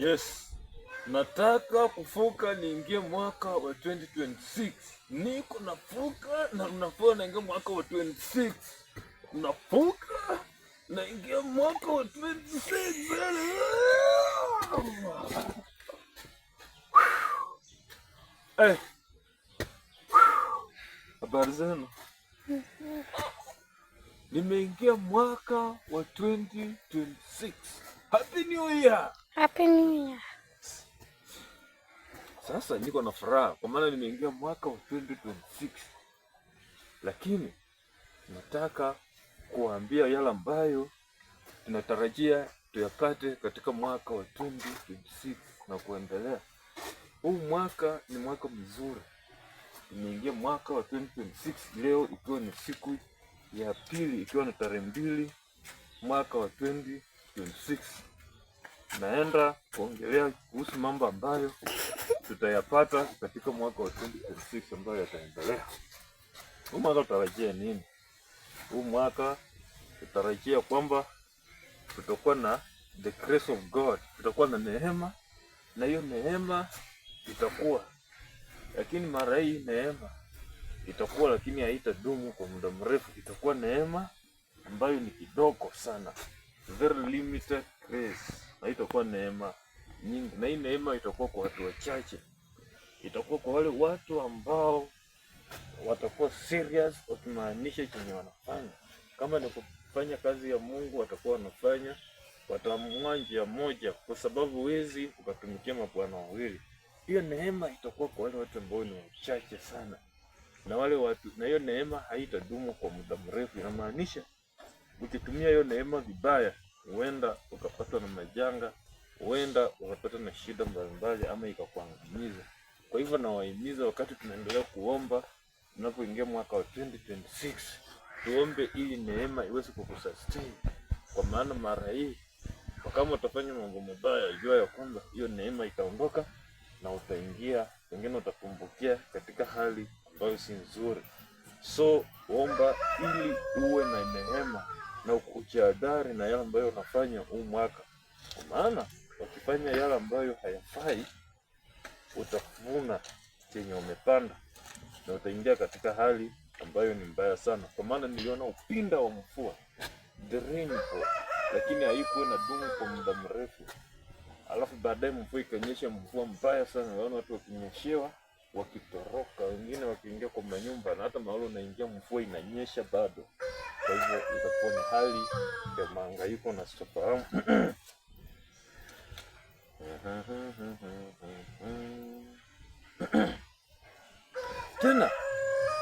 Yes, nataka kufuka niingie mwaka wa 2026. Niko nafuka na nafua naingia mwaka wa 26. Nafuka naingia mwaka wa 26. Eh. Habari zenu. Nimeingia mwaka wa 2026. Happy New Year. Happy New Year. Sasa niko na furaha kwa maana nimeingia mwaka wa 2026. Lakini nataka kuambia yale ambayo tunatarajia tuyapate katika mwaka wa 2026 na kuendelea. Huu mwaka ni mwaka mzuri. Nimeingia mwaka wa 2026 leo ikiwa ni siku ya pili, ikiwa ni tarehe 2 mwaka wa 2026. Naenda kuongelea kuhusu mambo ambayo tutayapata katika mwaka wa 2026 ambayo yataendelea. Huu mwaka tutarajia nini? Huu mwaka tutarajia kwamba tutakuwa na the grace of God, tutakuwa na neema, na hiyo neema itakuwa, lakini mara hii neema itakuwa, lakini haitadumu kwa muda mrefu. Itakuwa neema ambayo ni kidogo sana, very limited grace, na itakuwa neema nyingi, na hii neema itakuwa kwa watu wachache. Itakuwa kwa wale watu ambao watakuwa serious, wakimaanisha chenye wanafanya. Kama ni kufanya kazi ya Mungu, watakuwa wanafanya, wataamua njia moja, kwa sababu huwezi ukatumikia mabwana wawili. Hiyo neema itakuwa kwa wale watu ambao ni wachache sana, na wale watu, na hiyo neema haitadumu kwa muda mrefu. Inamaanisha ukitumia hiyo neema vibaya, huenda ukapatwa na majanga, huenda ukapata na shida mbalimbali, ama ikakuangamiza. Kwa hivyo nawahimiza, wakati tunaendelea kuomba, tunapoingia mwaka wa 2026, tuombe ili neema iweze kukusustain. Kwa maana mara hii kama utafanya mambo mabaya, jua ya kwamba hiyo neema itaondoka na utaingia, pengine utakumbukia katika hali ambayo si nzuri. So omba ili uwe na neema na ukujihadhari na yale ambayo unafanya huu mwaka, kwa maana ukifanya yale ambayo hayafai, utavuna chenye umepanda na utaingia katika hali ambayo ni mbaya sana. Kwa maana niliona upinda wa mvua, the rainfall, lakini haikuwa na dumu kwa muda mrefu. Alafu baadaye mvua ikanyesha, mvua mbaya sana. Naona watu wakinyeshewa, wakitoroka, wengine wakiingia kwa manyumba, na hata mahali unaingia mvua inanyesha bado. Kwa hivyo itakuwa ni hali ya mahangaiko na sitofahamu. Tena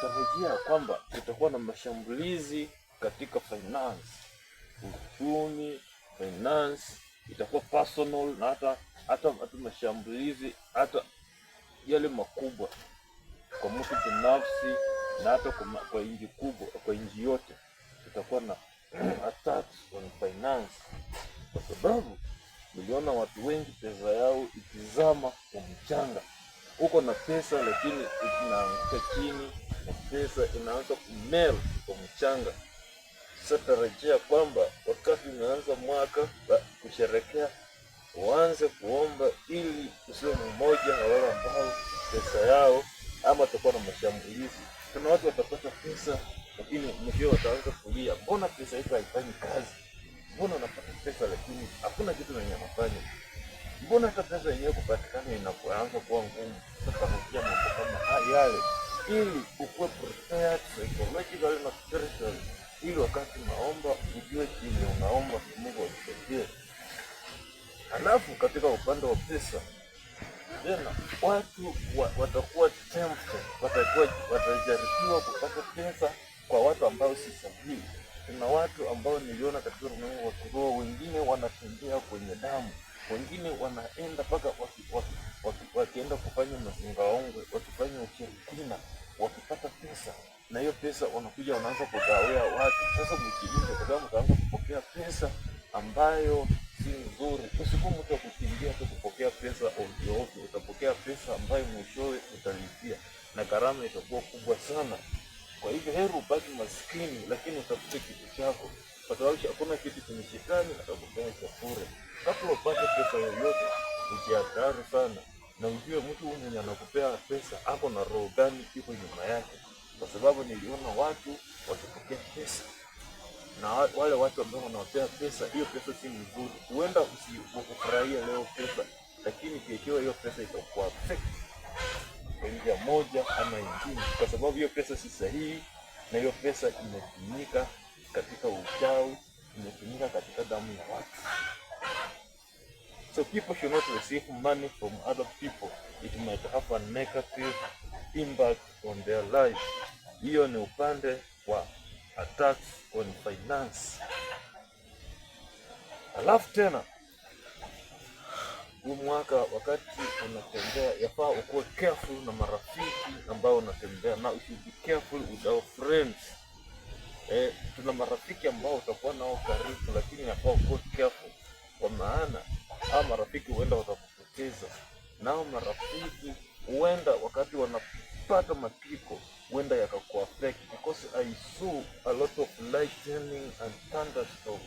tarajia kwamba tutakuwa na mashambulizi katika finance, uchumi, finance itakuwa personal, na hata mashambulizi hata yale makubwa kwa mtu binafsi, na hata kwa nchi kubwa, kwa nchi yote tutakuwa na attacks on finance, kwa sababu niliona watu wengi pesa yao ikizama kwa mchanga. Uko na pesa lakini inaanguka chini, na pesa inaanza kumelt kwa mchanga. Sasa tarajia kwamba wakati unaanza mwaka kusherekea, uanze kuomba ili usiwe mmoja na wale ambao pesa yao ama tutakuwa na mashambulizi. Kuna watu watapata pesa lakini mwisho wataanza kulia, mbona pesa hiyo haifanyi kazi? Mbona unapata pesa lakini hakuna kitu unafanya? Mbona hata pesa yenyewe kupatikana inaanza kuwa ngumu? Sasa tarajia mambo kama yale ili ukuwe prepared psychologically na spiritually, ili wakati unaomba ujue kile unaomba Mungu akusaidie. Halafu katika upande wa pesa tena, watu watakuwa tempted, watajaribiwa kupata pesa kwa watu ambao si sahihi. Kuna watu ambao niliona katika ulimwengu wa kiroho, wengine wanatembea kwenye damu, wengine wanaenda mpaka wakienda kufanya mazingaombwe, wakifanya ushirikina, wakipata pesa, na hiyo pesa wanakuja wanaanza kugawia watu. Sasa mkilinda, kwa sababu mtaanza kupokea pesa ambayo si nzuri. Usikuwa mtu wa kukimbia tu kupokea pesa ovyo ovyo, utapokea pesa ambayo mwishowe utalipia na gharama itakuwa kubwa sana. Kwa hivyo heri ubaki maskini lakini utafute kitu chako, kwa sababu hakuna kitu chenye shetani atakupea cha bure. Kabla upate pesa yoyote, ujiadhari sana na ujue mtu mwenye anakupea pesa ako na roho gani iko nyuma yake, kwa sababu niliona watu wakipokea pesa na wale watu ambao wanawapea pesa, hiyo pesa si nzuri. Huenda usifurahia leo pesa, lakini ikiwa hiyo pesa itakuwa affect kwa njia moja ama nyingine, kwa sababu hiyo pesa si sahihi, na hiyo pesa imetumika katika uchawi, imetumika katika damu ya watu. So people should not receive money from other people. It might have a negative impact on their life. Hiyo ni upande wa attacks on finance. Alafu tena huu mwaka wakati unatembea, yafaa ukuwe careful na marafiki ambao unatembea na. You should be careful with our friends. Tuna marafiki ambao utakuwa nao karibu, lakini yafaa ukuwe careful, kwa maana hao marafiki huenda watakupoteza. Nao marafiki huenda wakati wanapata mapiko huenda yakakuaffect, because I saw a lot of lightning and thunderstorm,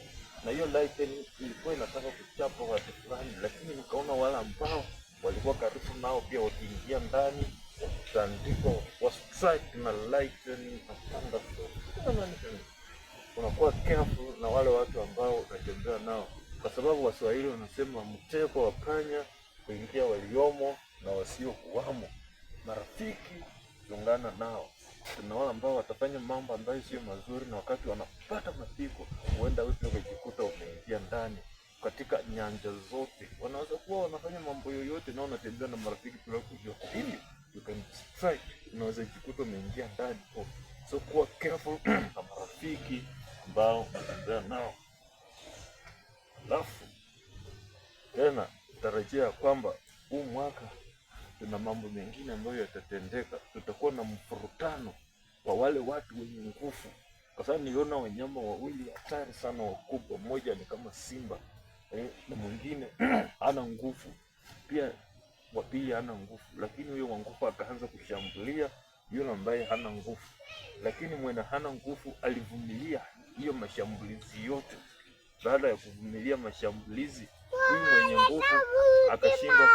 na hiyo lightning ilikuwa inataka kuchapa watu fulani, lakini nikaona wale ambao walikuwa karibu nao pia wakiingia ndani, wakitandikwa, wastrike na lightning and thunderstorm. Unakuwa careful na wale watu ambao unatembea nao, kwa sababu Waswahili wanasema mtego wa panya kuingia waliomo na wasiokuwamo. Marafiki chungana nao. Kuna wale ambao watafanya mambo ambayo sio mazuri, na wakati wanapata mapiko huenda wewe ukajikuta umeingia ndani katika nyanja zote. Wanaweza kuwa wanafanya mambo yoyote na unatembea na marafiki bila kujua, ili you can strike, unaweza jikuta umeingia ndani. So kuwa careful na marafiki ambao unatembea nao. Alafu tena tarajia kwamba huu mwaka tuna mambo mengine ambayo yatatendeka. Tutakuwa na mfurutano wa wale watu wenye nguvu, kwa sababu niliona wanyama wawili hatari sana wakubwa. Mmoja ni kama simba, na mwingine hana nguvu pia, wa pili hana nguvu, lakini huyo wa nguvu akaanza kushambulia yule ambaye hana nguvu, lakini mwenye hana nguvu alivumilia hiyo mashambulizi yote. Baada ya kuvumilia mashambulizi, huyu mwenye nguvu akashindwa.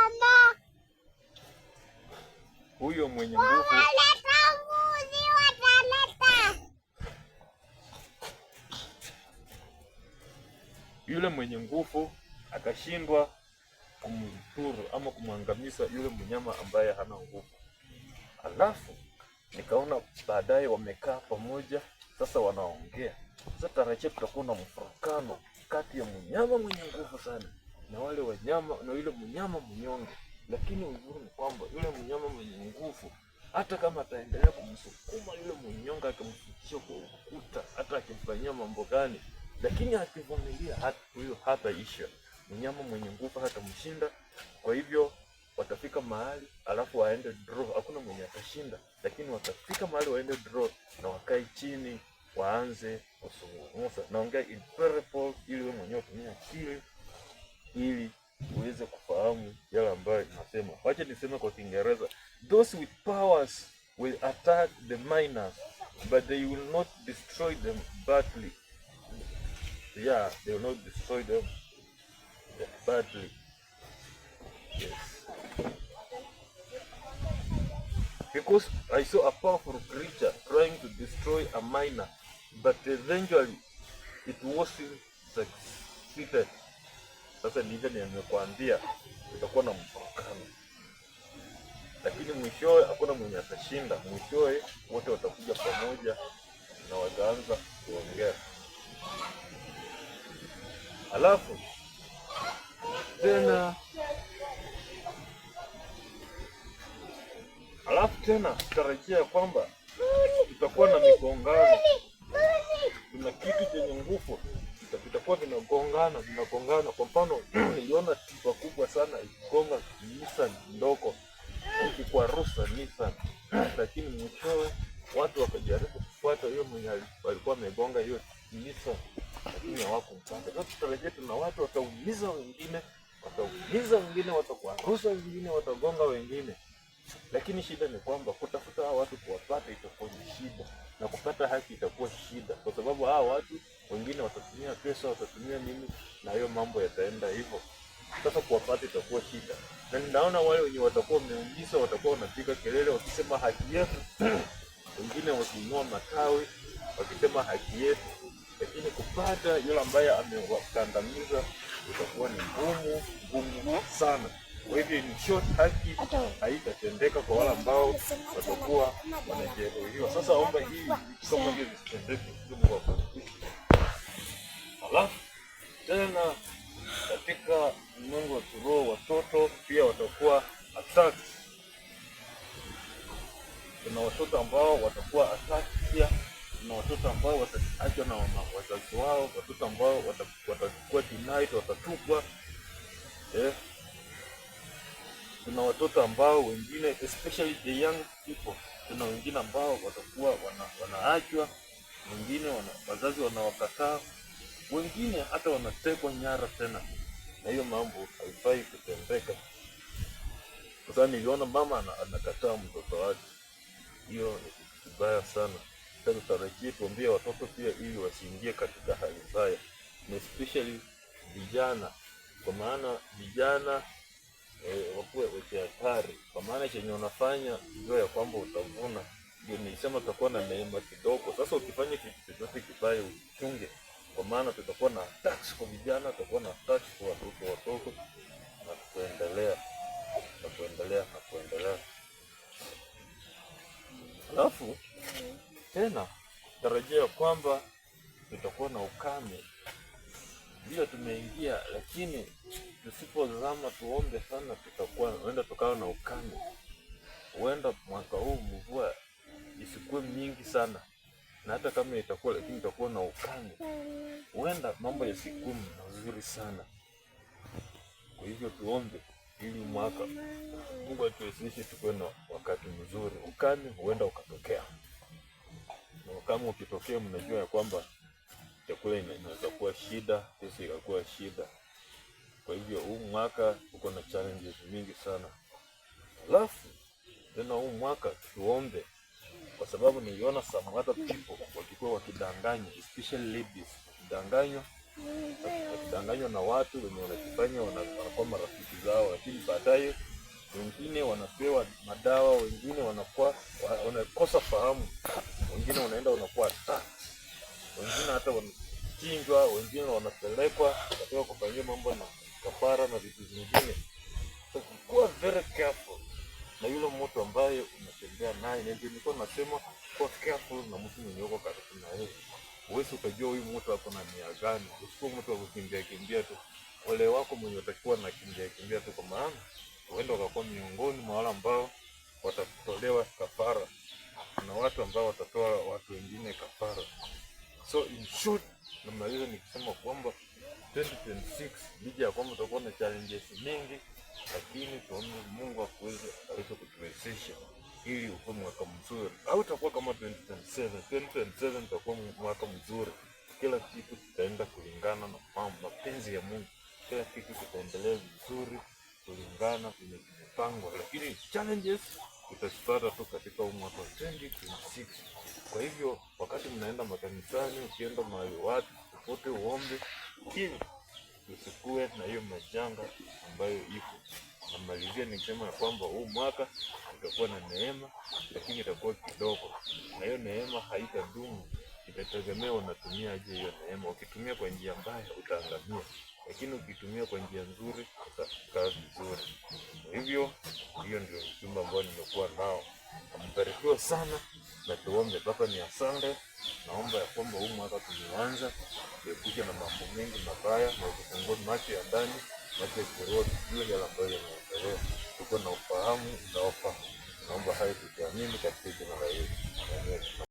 Huyo mwenye nguvu yule mwenye nguvu akashindwa kumdhuru ama kumwangamiza yule mnyama ambaye hana nguvu. Alafu nikaona baadaye wamekaa pamoja, sasa wanaongea. Sasa tarajia tutakuwa na mfurukano kati ya mnyama mwenye nguvu sana na wale wanyama na yule mnyama mnyonge. Lakini uzuri ni kwamba yule mnyama mwenye nguvu, hata kama ataendelea kumsukuma yule mnyonge, akamfikisha kwa ukuta, hata akimfanyia mambo gani, lakini akivumilia, hata huyo hataisha. Mnyama mwenye nguvu hatamshinda. Kwa hivyo watafika mahali alafu waende draw. Hakuna mwenye atashinda, lakini watafika mahali waende draw na wakae chini waanze kuzungumza. Naongea in parable ili wewe mwenyewe utumie akili ili uweze kufahamu yale ambayo inasema. Wacha niseme kwa Kiingereza. Those with powers will attack the miners, but they will not destroy them badly. Yeah, they will not destroy them badly. Yes. Because I saw a powerful creature trying to destroy a miner, but eventually it wasn't succeeded. Sasa ndivyo nimekuambia, utakuwa na mfurukano, lakini mwishowe hakuna mwenye atashinda. Mwishowe wote watakuja pamoja na wataanza kuongea. Alafu tena tarajia kwamba tutakuwa na migongano. Kuna kitu chenye nguvu vitakuwa vinagongana. Kwa mfano niliona tipa kubwa sana ikigonga Nissan ndogo, ikikwarusa Nissan, lakini mwishowe watu wakajaribu kufuata hiyo mwenye walikuwa wamegonga hiyo Nissan, lakini hawakumpata. Sasa tutarajia tuna watu wataumiza wengine, watakwarusa wengine, watagonga wengine. Lakini shida ni kwamba kutafuta hao watu kuwapata itakuwa ni shida, na kupata haki itakuwa shida, kwa sababu hao watu wengine watatumia pesa, watatumia nini, na hiyo mambo yataenda hivyo. Sasa kuwapata itakuwa shida, na ninaona wale wenye watakuwa wameumisa watakuwa wanapiga kelele wakisema haki yetu wengine wakiinua matawi wakisema haki yetu, lakini kupata yule ambaye amewakandamiza itakuwa ni ngumu sana. Kwa hivyo in short, haki haitatendeka kwa wale ambao watakuwa wanajeruhiwa. Sasa omba hii kama hiyo isitendeke kwa alafu tena katika Mungu wa kiroho, watoto pia watakuwa attacked. Kuna watoto ambao watakuwa attacked pia, kuna watoto ambao wataachwa na wazazi wao, watoto ambao watakuwa denied, watatupwa. Kuna watoto ambao wengine, especially the young people, kuna wengine ambao watakuwa wanaachwa, wengine wazazi wanawakataa, wengine hata wanatekwa nyara tena, na hiyo mambo haifai kutendeka. Sasa niliona mama anakataa mtoto wake, hiyo ni kibaya sana. Sasa tutarajie tuambie watoto pia ili wasiingie katika hali mbaya, na especially vijana, kwa maana vijana wakuwe wenye hatari, kwa maana chenye unafanya ndio ya kwamba utavuna. Ndio nilisema tutakuwa na neema kidogo. Sasa ukifanya kitu chochote kibaya uchunge, kwa maana tutakuwa na attacks kwa vijana, tutakuwa na attacks kwa watoto na kuendelea. Alafu tena tarajia kwamba tutakuwa na ukame. Ndio tumeingia, lakini tusipozama tuombe sana huenda tukawa na ukame. Huenda mwaka huu mvua isikuwe mingi sana, na hata kama itakuwa, lakini itakuwa na ukame. Huenda mambo yasikuwe mazuri sana. Kwa hivyo tuombe ili mwaka Mungu atuwezeshe tukuwe na wakati mzuri. Ukame huenda ukatokea, na ukame ukitokea, mnajua ya kwamba chakula inaweza kuwa shida, pesa ikakuwa shida. Kwa hivyo huu mwaka uko na challenges mingi sana. Alafu tena huu mwaka tuombe, kwa sababu niliona some other people wakikuwa wakidanganywa, especially ladies, wakidanganywa na watu wenye wanajifanya wanakuwa marafiki zao, lakini baadaye wengine wanapewa madawa, wengine wanakosa fahamu, wengine wanaenda wanakuwa attacked, wengine hata wanachinjwa, wengine wanapelekwa katika kufanyia mambo na kafara na vitu vingine. So kuwa very careful na yule mtu ambaye unatembea naye. Nilikuwa nasema kuwa careful na mtu mwenye uko karibu na yeye. Huwezi ukajua huyu mtu ako na nia gani. Usikuwa mtu wa kukimbia tu. Wale wako mwenye utakuwa na kimbia tu, kwa maana huenda wakakuwa miongoni mwa wale ambao watatolewa kafara, na watu ambao watatoa watu wengine kafara. So in short, namaliza nikisema kwamba 2026 licha ya kwamba tutakuwa na challenges mingi, lakini tuombe Mungu aweze kutuwezesha ili ukuwe mwaka mzuri. Au utakuwa kama 2027 utakuwa mwaka mzuri. Kila kitu kitaenda kulingana na mapenzi ya Mungu. Kila kitu kitaendelea vizuri kulingana na mpango, lakini challenges utazipata tu katika mwaka 2026. Kwa hivyo wakati mnaenda makanisani, ukienda mahali watu popote, uombe ili usikuwe na hiyo majanga ambayo iko. Namalizia nikisema ya kwamba huu mwaka utakuwa na neema, lakini itakuwa kidogo, na hiyo neema haitadumu. Itategemea unatumia aje hiyo neema. Ukitumia kwa njia mbaya utaangamia, lakini ukitumia kwa njia nzuri utakaa vizuri. Kwa hivyo hiyo ndio ujumbe ambao nimekuwa nao. Mbarikiwe sana na tuombe. Baba, ni asante. Naomba ya kwamba huu mwaka tumeanza kuepusha na mambo mengi mabaya, na kufungua macho ya ndani, macho ya kiroho, tujue yale ambayo yanaendelea. Tuko na ufahamu unaofaa. Naomba hayo tukiamini katika